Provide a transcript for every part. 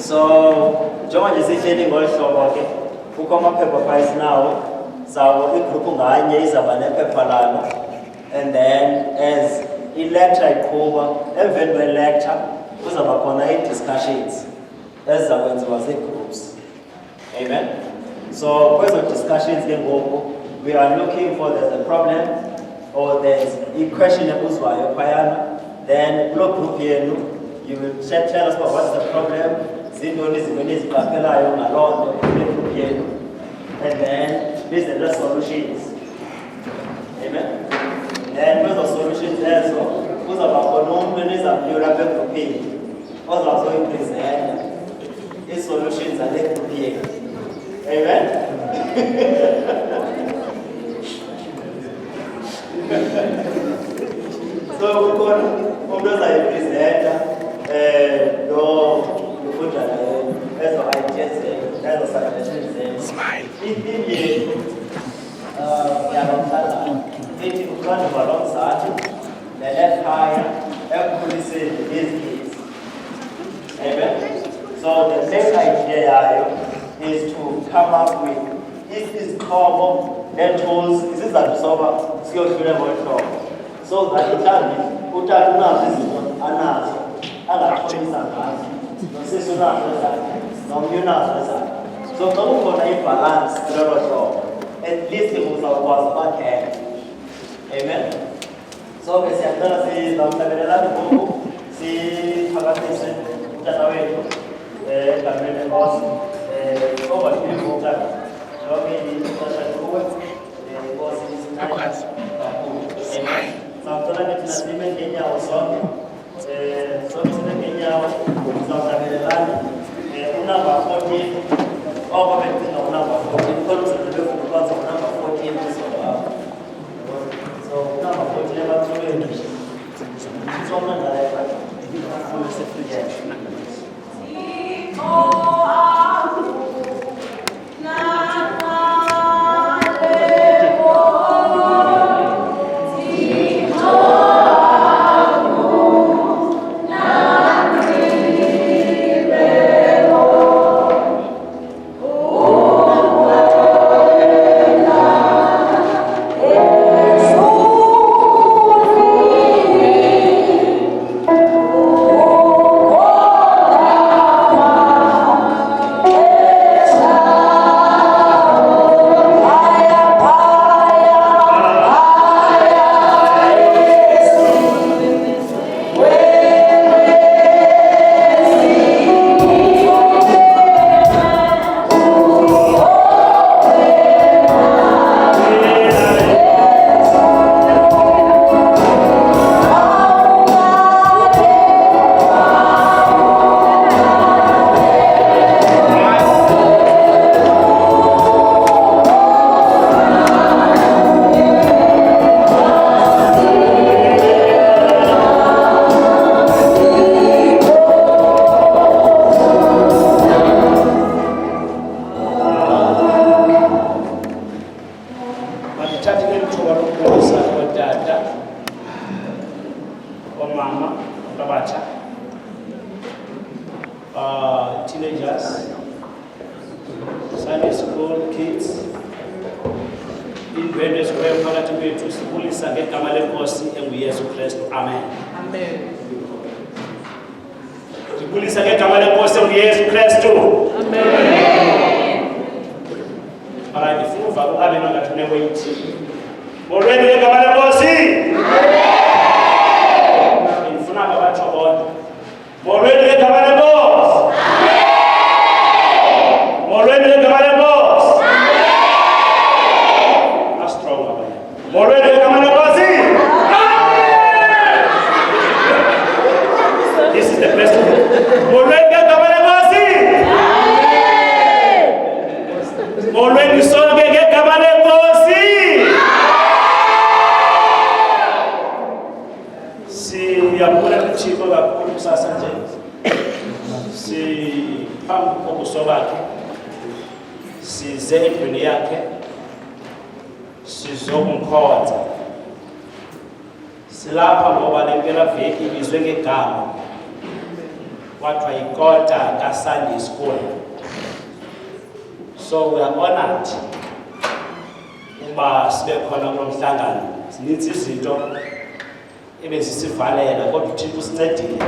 So, njengoba nje sitshele ngolhlobo ke kukho amaphepha price nawo sawo igroup nganye izaba nephepha lalo, and then as i-lecture iqhuba emveni kwe-lecture kuzaba khona i-discussions eziza kwenziwa zii-groups. Amen. So kwezo discussions ke ngoku we are looking for there's a problem or there's a question ebuzwayo phayana, then kuloo group yenu you will tell us about what's the problem, zintoni izinto niziqaphelayo ngaloo nto kule group yenu, and then these are the solutions. Amen. Then kwezo solutions ezo kuzaba khona umntu enizamnyula apha egruphini ozazoyipresenta ii-solutions zale group yenu. Amen. So kukhona umntu ozayipresenta lo ufunda naye ezo ideas ezo suggestions zenu. Itheme yethu yalomhlangano ithi uxanduva lomzali nelekhaya ekukhuliseni izigidi. Amen. So the next idea yayo is to come up with izixhobo nee-tools izizathu soba siyohlule ngolhlobo, so that mhlawumbi utata unazo izinto anazo angaxhomisa ngazo, nosisi unazo zakhe, nomnye unazo zakhe. So xa kukhona ibhalansi kulelo hlobo, at least uzawukwazi ubakhela. Amen. So ke siyacela sizawuhlabelelana ngoku siphakamise utata wethu egameni lenkosi overview yonke ixesha kuwe inkosi isinaya kakhulu. Sawucela ke thina sime ngeenyawo sonke, sonke sime ngeenyawo sizawuhlabelelana unumber 14 oko becinga unumber 14 khona umsebenzi wefundikwanza unumber 14 kusobapha. So unumber 14 ebathulweni soma ndalayo teenagers, Sunday school kids, in various ways, phakathi kwethu sibulisa ngegama lenkosi enguYesu Kristu. Amen. Amen. Sibulisa ngegama lenkosi enguYesu Kristu. Amen. Mara ndifuna uva uAmen ngathi une-weight. Molweni ngegama lenkosi. Amen. Ndifuna abatsho bonke. Molweni ngegama lenkosi. Molweni ngegama lenkosi. Amen. Strong abanye. Molweni ngegama lenkosi. Amen. This is the best one. Molweni ngegama lenkosi. Amen. Molweni sonke ngegama lenkosi. Siyabonga kuThixo kakhulu kusasa nje. Siphambi kobuso bakhe. Size endlini yakhe sizokumkhonza. Silapha ngoba le mpelaveki ibizwe ngegama kwathiwa yikota ka-Sunday School. So we are honored uba sibe khona kulo mhlangano. Zinintsi izinto ebezisivalela kodwa uThixo usincedile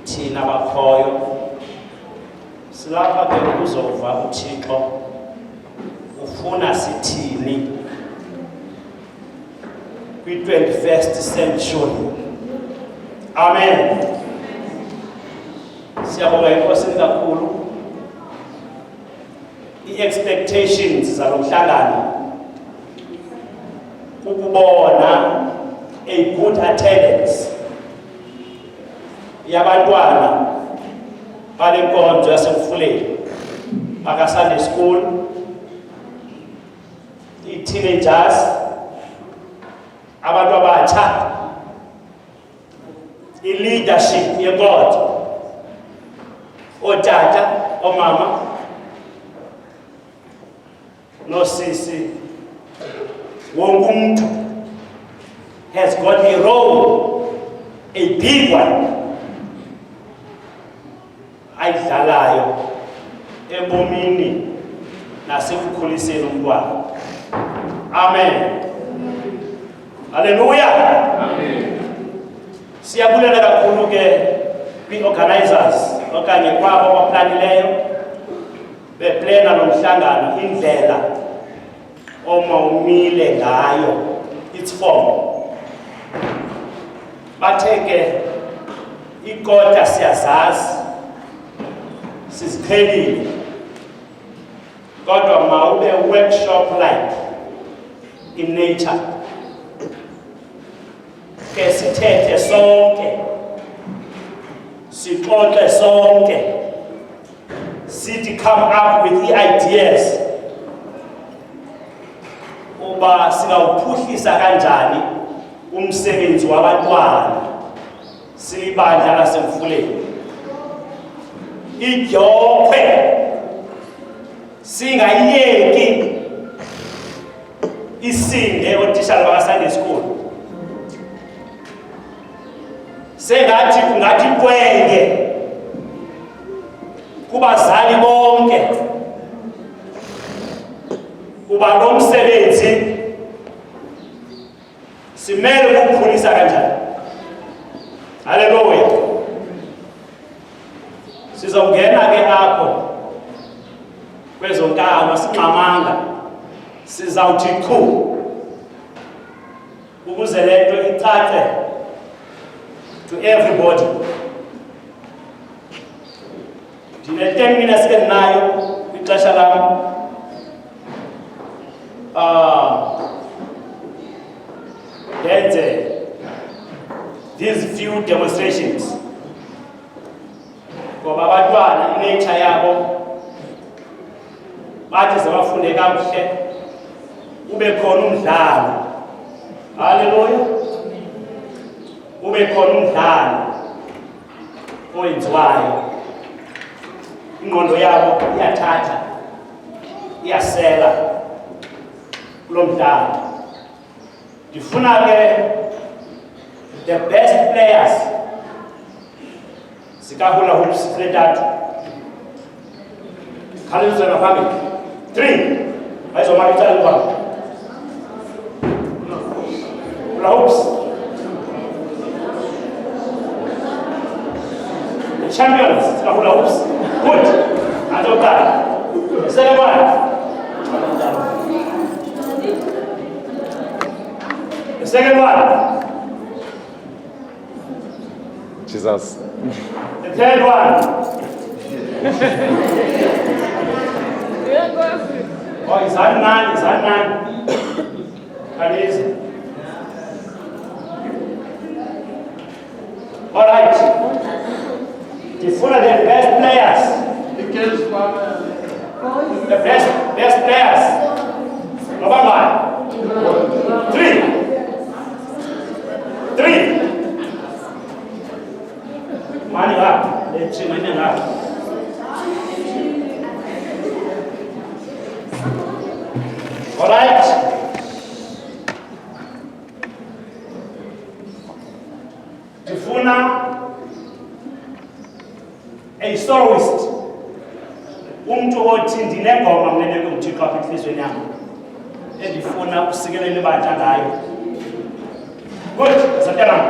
thina bakhoyo. Silapha ke ukuzova uThixo ufuna sithini kwi-21st century. Amen. Siyabonga inkosini kakhulu. I-expectations zalo mhlangano ukubona a good attendance yabantwana bale nkonzo yasemfuleni baka-Sunday School, i-teenagers, abantu abatsha, i-leadership yenkonzo, otata, omama, nosisi. Wonke umuntu has got a role, a big one, ayidlalayo ebomini nasekukhuliseni umntwana. Amen. Hallelujah. Amen. Siyabulela kakhulu ke kwi-organizers okanye kwabo abaplanileyo beplana lo mhlangano indlela omawumile ngayo its form. Batheke ikota siyazazi siziqhelile kodwa mawube workshop like in nature ke sithethe sonke sixoxe sonke sithi come up with the ideas uba singawuphuhlisa kanjani umsebenzi wabantwana silibandla lasemfuleni. Idyokwe singayiyeki isinde otishara baka-Sunday School. Sengathi kungathi kwenge kubazali bonke kuba lo msebenzi simele ukukhulisa kanjani. Hallelujah. Sizongena ke apho kwezo nkalo singxamanga sizawuthi qhu ukuze lento icace to everybody. Ndine 10 minutes ke nayo kwixesha lam. Ndenze these few demonstrations ngoba abantwana inature yabo bathi zabafunde kakuhle ube khona umdlalo. Hallelujah. Ube khona umdlalo owenziwayo, ingqondo yabo iyathatha iyasela kulo mdlalo. Ndifuna ke the best players sikahula hoops letatu khalizo na phambili 3 ayizomalitha lwa hula hoops the champions sikahula hoops good atokala second one. The second one. Jesus. The third one. Oh, is that man? Is that man? That is. All right. The full of the best players. The best players. Number 1. 3. 3. Money up. Let's see money up. All right. Tifuna soloist. Umntu othi ndinengoma mna ebekwe nguThixo apha entliziyweni yam endifuna usikelela ibandla ngayo. Good, Sataram.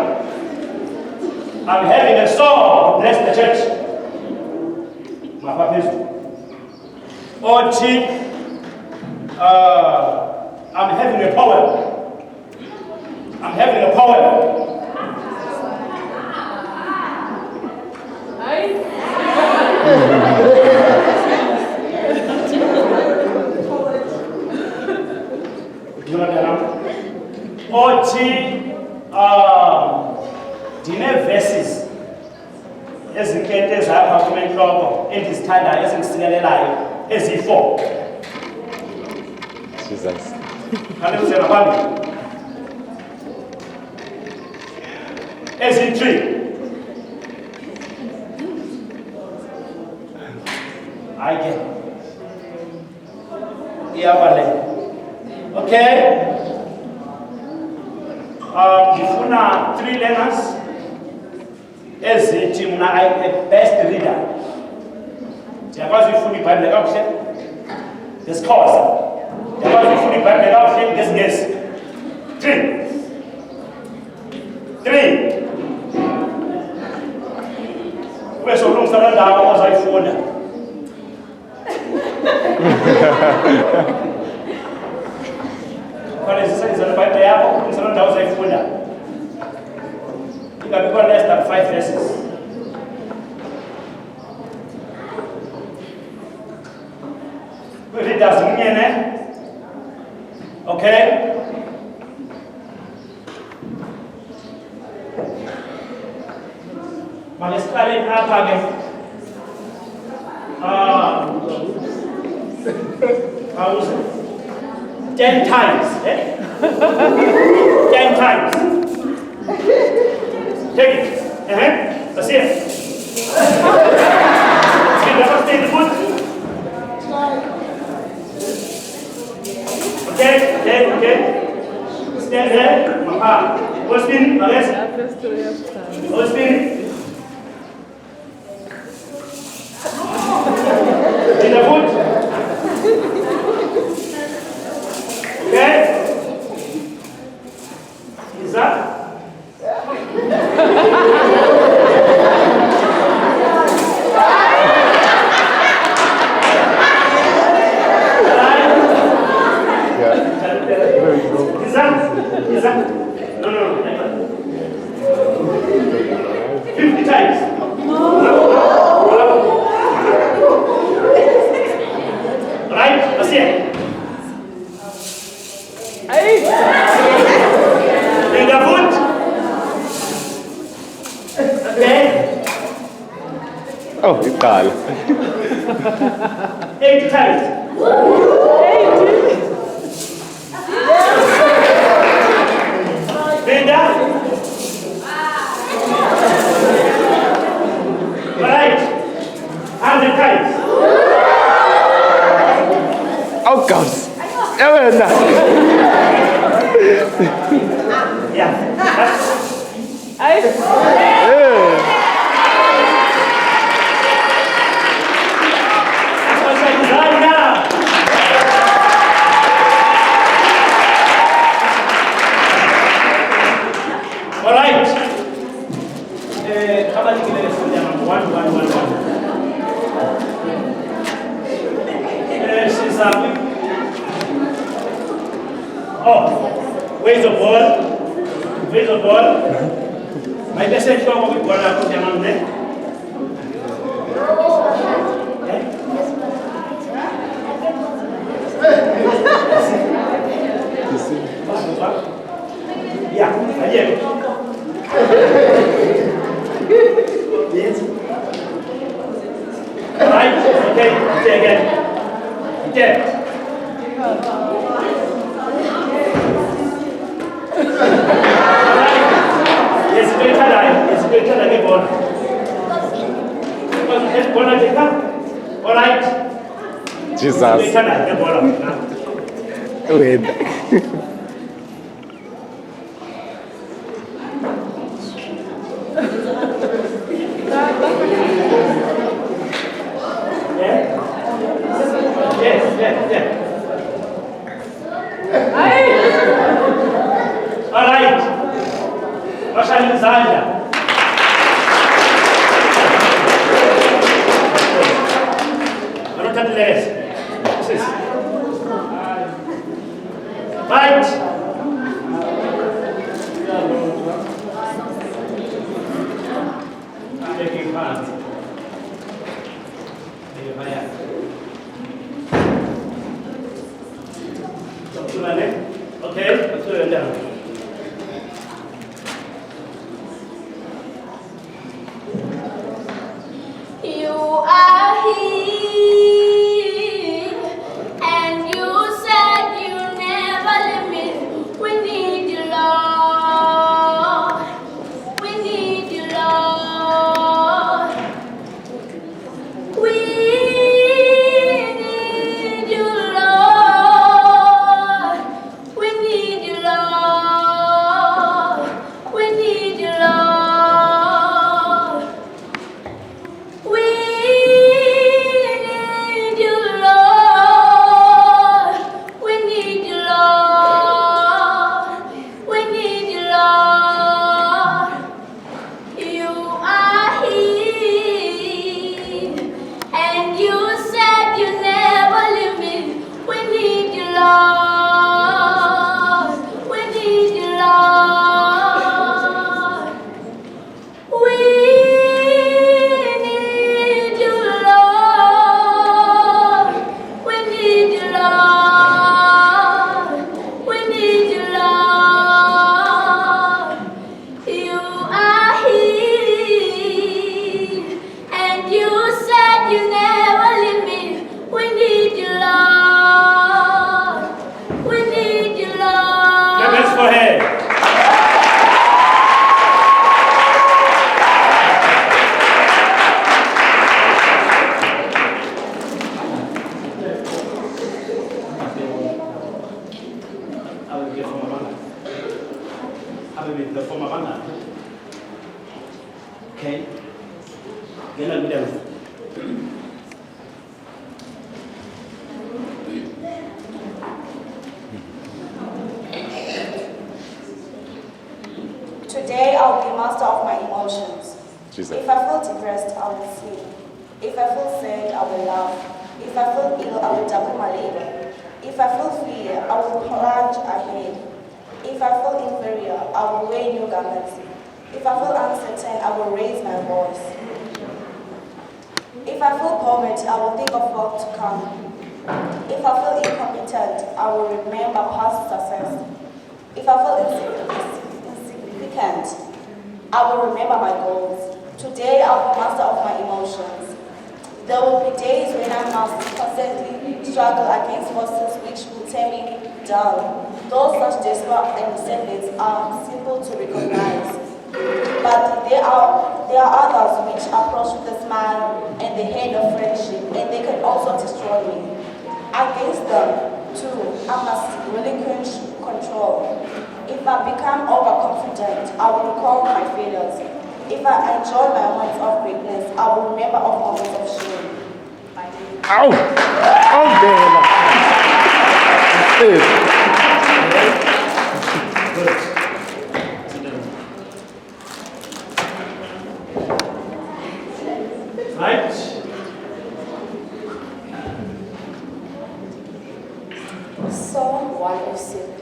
I'm having a song to bless the church. Ochi, I'm having a poem. I'm having a poem. Ochi, dine verses ezinkete zapha kumenhloko endizithandayo ezingisikelelayo ezi4. Jesus. Kalebuze ngaphambi. Ezi3. Ayike. Iyabale. Okay. Ngifuna 3 learners ezithi mna I am a best reader. Ndiyakwazi ukufunda iBhayibhile kakuhle ngesiXhosa. Ndiyakwazi ukufunda iBhayibhile kakuhle ngesiNgesi. 3. Kube sokulungisa loo ndawo ozayifunda. Kwale sisayizana iBhayibhile yakho kulungisa loo ndawo ozayifunda. Ingabi less than 5 verses. It doesn't mean it. Okay? Magistrale apa again? 10 times. 10 times. Take it. That's it. You never stay in the foot. Okay. Stand there. What's been? Yes. What's been? In the foot. Okay. Is that? No. 50 times. Right? That's it. In the foot. Okay. Oh, Ital. 80 times. Right. 100 times. Oh, God. Ewan. Yeah. Right now. All right. How about you give it one. She's where's the ball? My best friend come with ball out there. Yeah, yes. Right, okay, say again. Okay. Yes, good time again, ball. All right. Jesus. Wait. Uthathe leso. Sis. Right. Taking part. Okay, let's do it down. You are here, and you said you never leave me. We need you, Lord. We need you, Lord. We need you, Lord. We need you, Lord. We need you, Lord. We need you, Lord. We need you, Lord. We need you, Lord. You are here, and you said you never leave me. We need you, Lord. We need you, Lord. We need you, Lord. We need you, Lord. We need you, Lord. You are here, and you said you never leave me. We need you, Lord. We need you, Lord. Clap hands for her. I will get from Amanda. I will be the from Amanda. Okay. Get on them. Today I'll be master of my emotions. Jesus. If I feel depressed, I will sing. If I feel sad, I will laugh. If I feel ill, I will double my labor. If I feel fear, I will plunge ahead. If I feel inferior, I will wear new garments. If I feel uncertain, I will raise my voice. If I feel poverty, I will think of what to come. If I feel incompetent, I will remember past success. If I feel insignificant, I will remember my goals. Today, I will master of my emotions. There will be days when I must constantly struggle against forces which will tear me down. Those such despair and sadness are simple to recognize. But there are others which approach with a smile and the hand of friendship, and they can also destroy me. Against them, too, I must relinquish control. If I become overconfident, I will recall my failures. If I enjoy my moments of greatness, I will remember of moments of shame. Ow! Oh, damn. Good. Right? Psalm 107,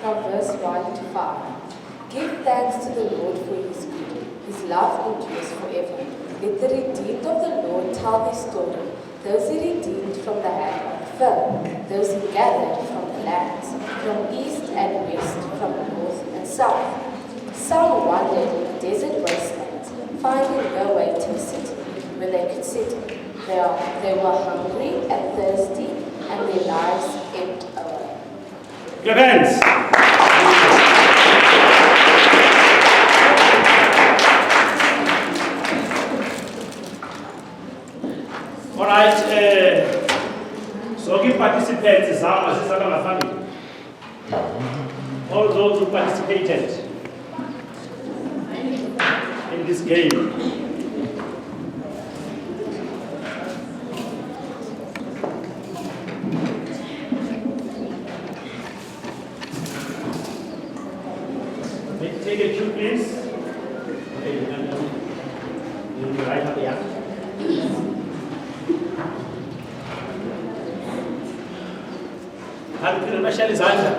from verse 1 to 5. Give thanks to the Lord for his good. His love endures forever. Let the redeemed of the Lord tell their story. Those he redeemed from the hand of the foe. Those he gathered from the lands, from east and west, from north and south. Some wandered in the desert wastelands, finding no way to a city where they could settle. They were hungry and thirsty, and their lives ebbed away. Clap hands. All right, so give participants all those who participated in this game. Take a cue, please. Okay, you right up, yeah. Haliphinde bashaya izandla.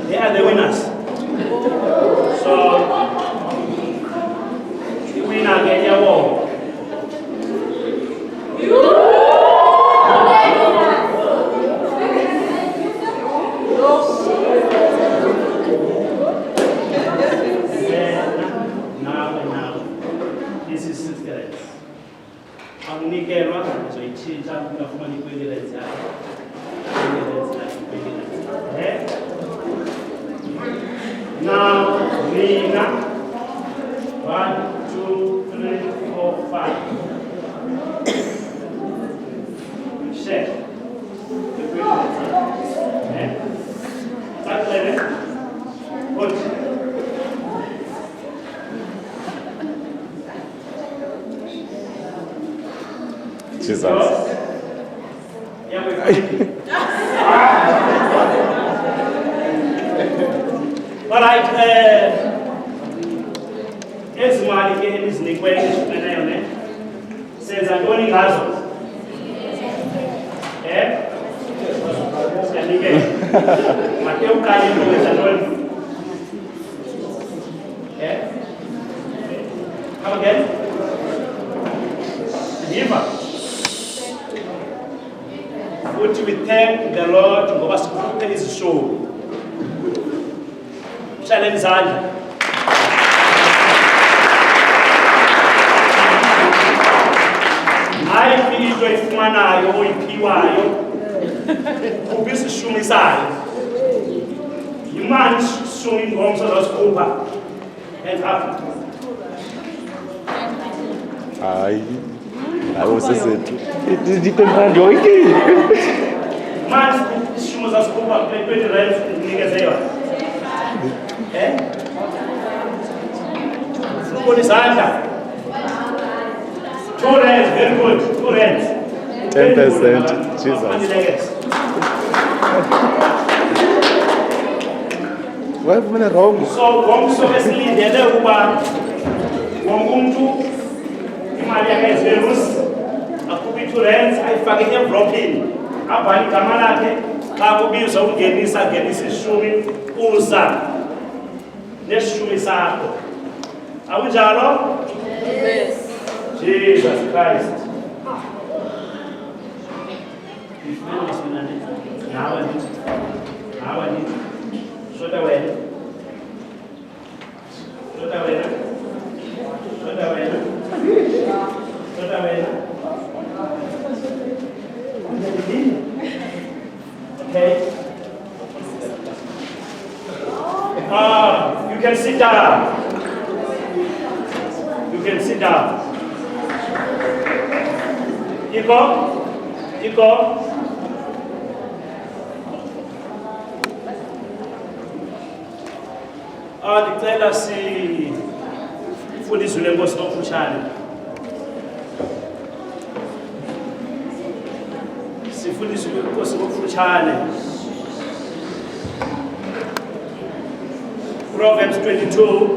They are the winners. So, the winner get your award. Now, this is 6 grades. Anginikelwa ngizoyitshintsha ngafumana i-20 yakho. Now, Nina, 1, 2, 3, 4, 5. Share. Start learning. Good. Jesus. Yeah, we're ready. All right, ezimali ke elizinikwe ehlukeneyo ne senza ntoni ngazo? Siyanike. Make uqale into wenza ntoni? Come again? Yiva. Futhi we thank the Lord ngoba sikhuphe izishumi. Shaleni izandla. Hayi into efumanayo oyiphiwayo kuphi isishumi sayo. Yimali isishumi ngomso zosikhupha. Hands up. Hayi. Hayi usesethu. Ndiqemphandi yonke. Manje isishumi zosikhupha kule 20 rand ninikeze yona. Full izandla. 2 rands, very good. 2 rands. 10%. Jesus. Why am I wrong? So, ngomso esilindele ukuba wonke umuntu imali yakhe ezivirus akhuphe 2 rands ayifake envelopini abhale igama lakhe xa kubizwa ukungenisa ngenisa ishumi uza nesishumi sakho. Akunjalo? Yes. Jesus Christ. Now I need. Shota wena. Shota wena. Shota wena. Shota wena. Okay. You can sit down. You can sit down. Iko. Ndicela sifundiswe le nkosi ngokufutshane. Sifundiswe le nkosi ngokufutshane. Proverbs 22.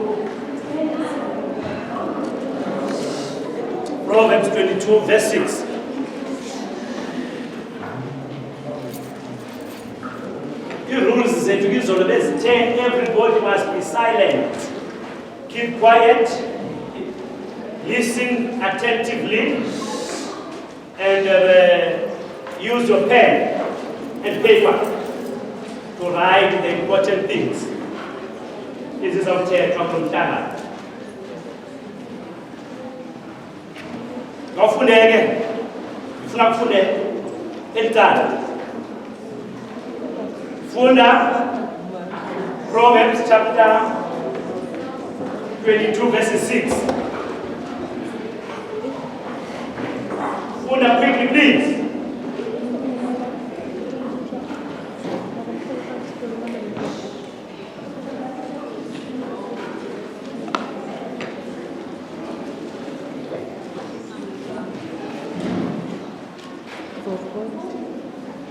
Proverbs 22, verse 6. The rules zethu ngizona bezithe everybody must be silent. Keep quiet. Listen attentively. And use your pen and paper to write the important things. This is our text from Tana. Ngafundeke. Ngifuna kufunde elitala. Funda Proverbs chapter 22 verse 6. Funda quickly please.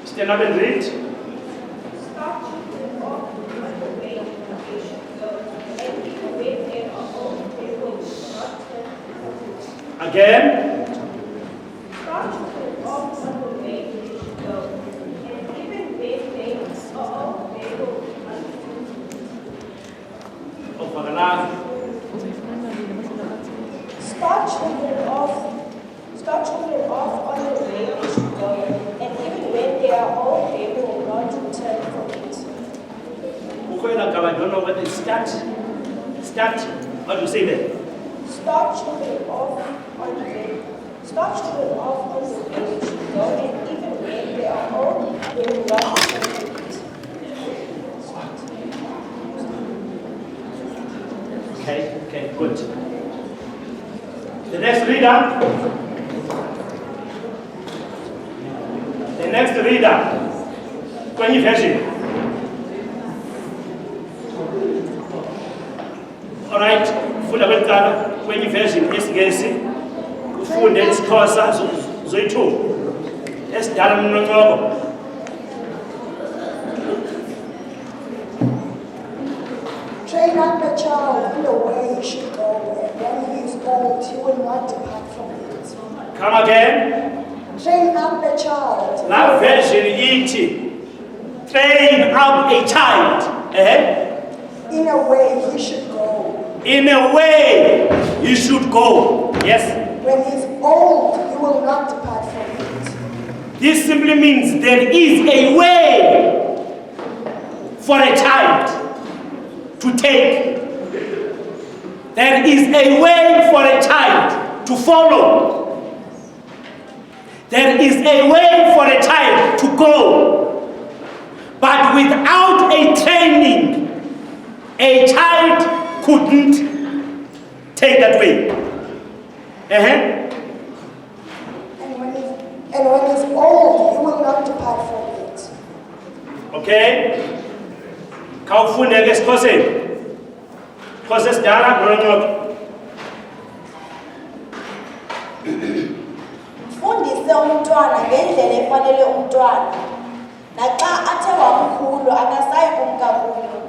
Stand up and read. Again. Start children off on the way they should go, and even when they will Start children off on the way they should go, and even when they are old, they will not return from it. I don't know whether it's start. What do you say there? Start children off on the way they should go, and even when they are old, they will not return from it. Okay, good. The next reader. Kwenye version. Alright, funda kwekala kwenye version yesiNgesi ufunde isiXhosa zoyi-2 esidala mnoncoko. Train up a child in the way he should go, and when he is old, he will not depart from it. Come again. Train up a child. That version iti. Train up a child. In a way he should go. In a way he should go. Yes. When he is old, he will not depart from it. This simply means there is a way for a child to take. There is a way for a child to follow. There is a way for a child to go. But without a training, a child couldn't take that way. And when he's old, he will not depart from it. Okay? Kawufunde ke siXhoseni. Xhosa sidala noNyoka. Fundise umntwana ngendlela efanele umntwana. Naxa athe wamkhulu akasayi kumkakhulu.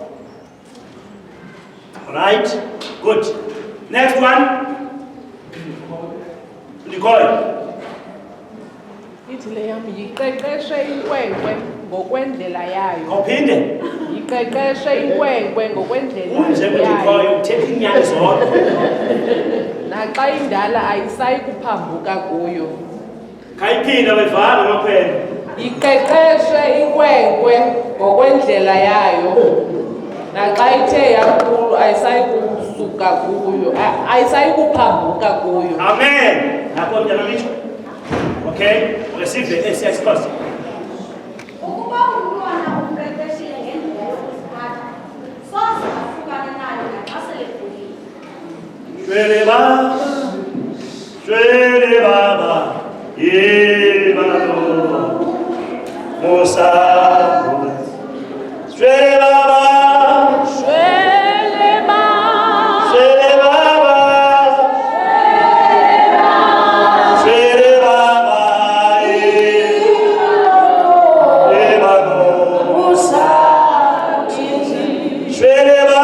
Right? Good. Next one. Nicole. Ithi le yami yiqeqeshe inkwenkwe ngokwendlela yayo. Awuphinde. Yiqeqeshe inkwenkwe ngokwendlela Unjengoba yayo. Nicole uthetha inyani zodwa. Naxa indala ayisayi kuphambuka kuyo. Khayiphinde wevana amakhwelo. Yiqeqeshe inkwenkwe ngokwendlela yayo. Naxa ithe yankulu ayisayi kusuka kuyo. Ayisayi kuphambuka kuyo. Amen. Nakho mntana mitsho. Okay? Receive the SX. Ukuba umntwana umqeqeshile ngendlela yokuziphatha, soze ahlukane nayo naxa selekhulile. Shwele baba, yebalo, Musa, shwele baba, Shwele ma. shwele baba, shwele baba, yebalo, Musa, shwele baba.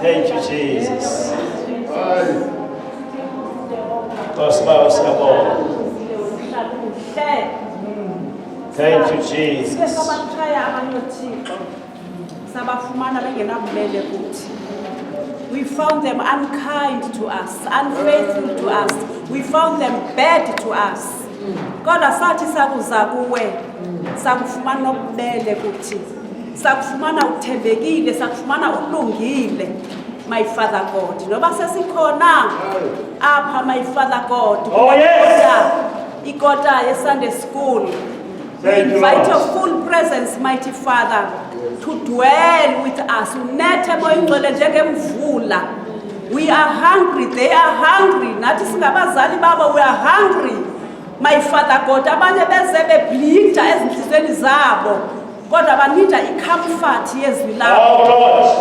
Thank you, Jesus. Gospel siyabonga. Thank you, Jesus. We found them unkind to us, unfaithful to us. We found them bad to us. Kodwa sathi sakuza kuwe, sakufumana ububele kuthi. Sakufumana uthembekile, sakufumana ulungile. My Father God. Noba sesikhona apha, my Father God. Oh yes. Ikota Sunday school. We invite your full presence, mighty Father, to dwell with us. We are hungry, they are hungry. Nathi singabazali baba, we are hungry. My Father God, abanye beze bebleeda ezinhlizweni zabo. Kodwa banida icomfort yezwi lakho.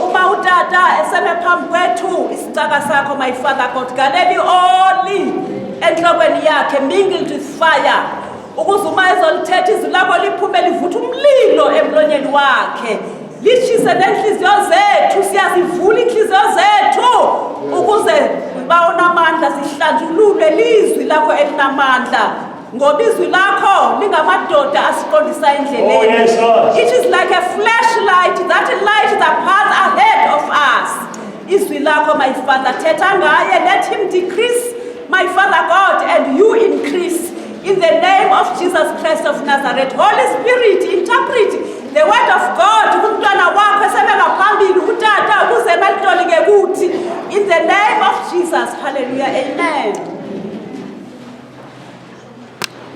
Uma utata eseme phambi kwethu isicaka sakho, my Father God, galeli oli enhlokweni yakhe, mingled with fire. Ukuze uma ezolithetha izwi lakho liphume livutha umlilo emlonyeni wakhe. Lishise nenhliziyo zethu, siyazivula inhliziyo zethu ukuze bawona amandla sihlanjululwe lizwi lakho elinamandla. Ngoba izwi lakho lingamadoda asiqondisa endleleni. It is like a flashlight that lights the path ahead of us. Izwi lakho, my Father, thetha ngaye, let him decrease, my Father God, and you increase. In the name of Jesus Christ of Nazareth, Holy Spirit, interpret the word of God. In the name of Jesus, hallelujah, amen.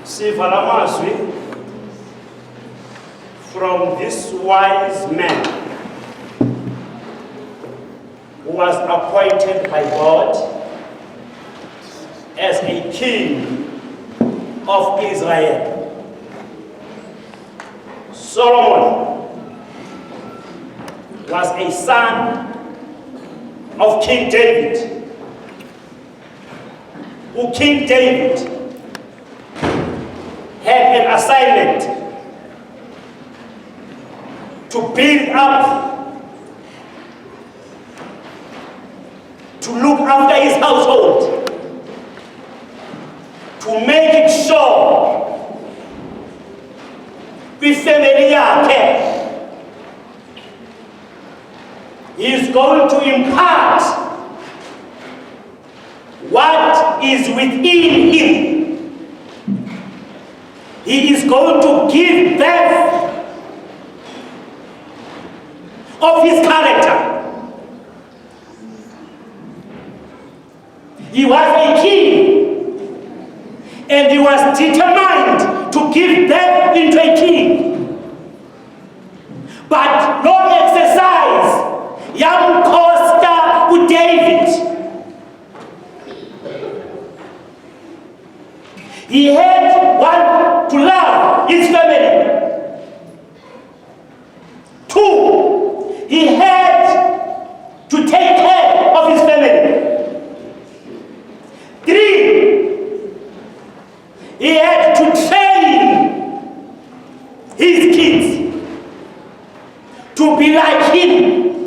Siva lamazwi from this wise man who was appointed by God as a king of Israel. Solomon was a son of King David, who King David had an assignment to build up, to look after his household, to make it sure with family yake he is going to impart what is within him. He is going to give birth of his character. He was a king, and he was determined to give birth into a king. But no exercise, young Costa with David. He had one to love his family. Two, he had to take care of his family. Three, he had to train his kids to be like him.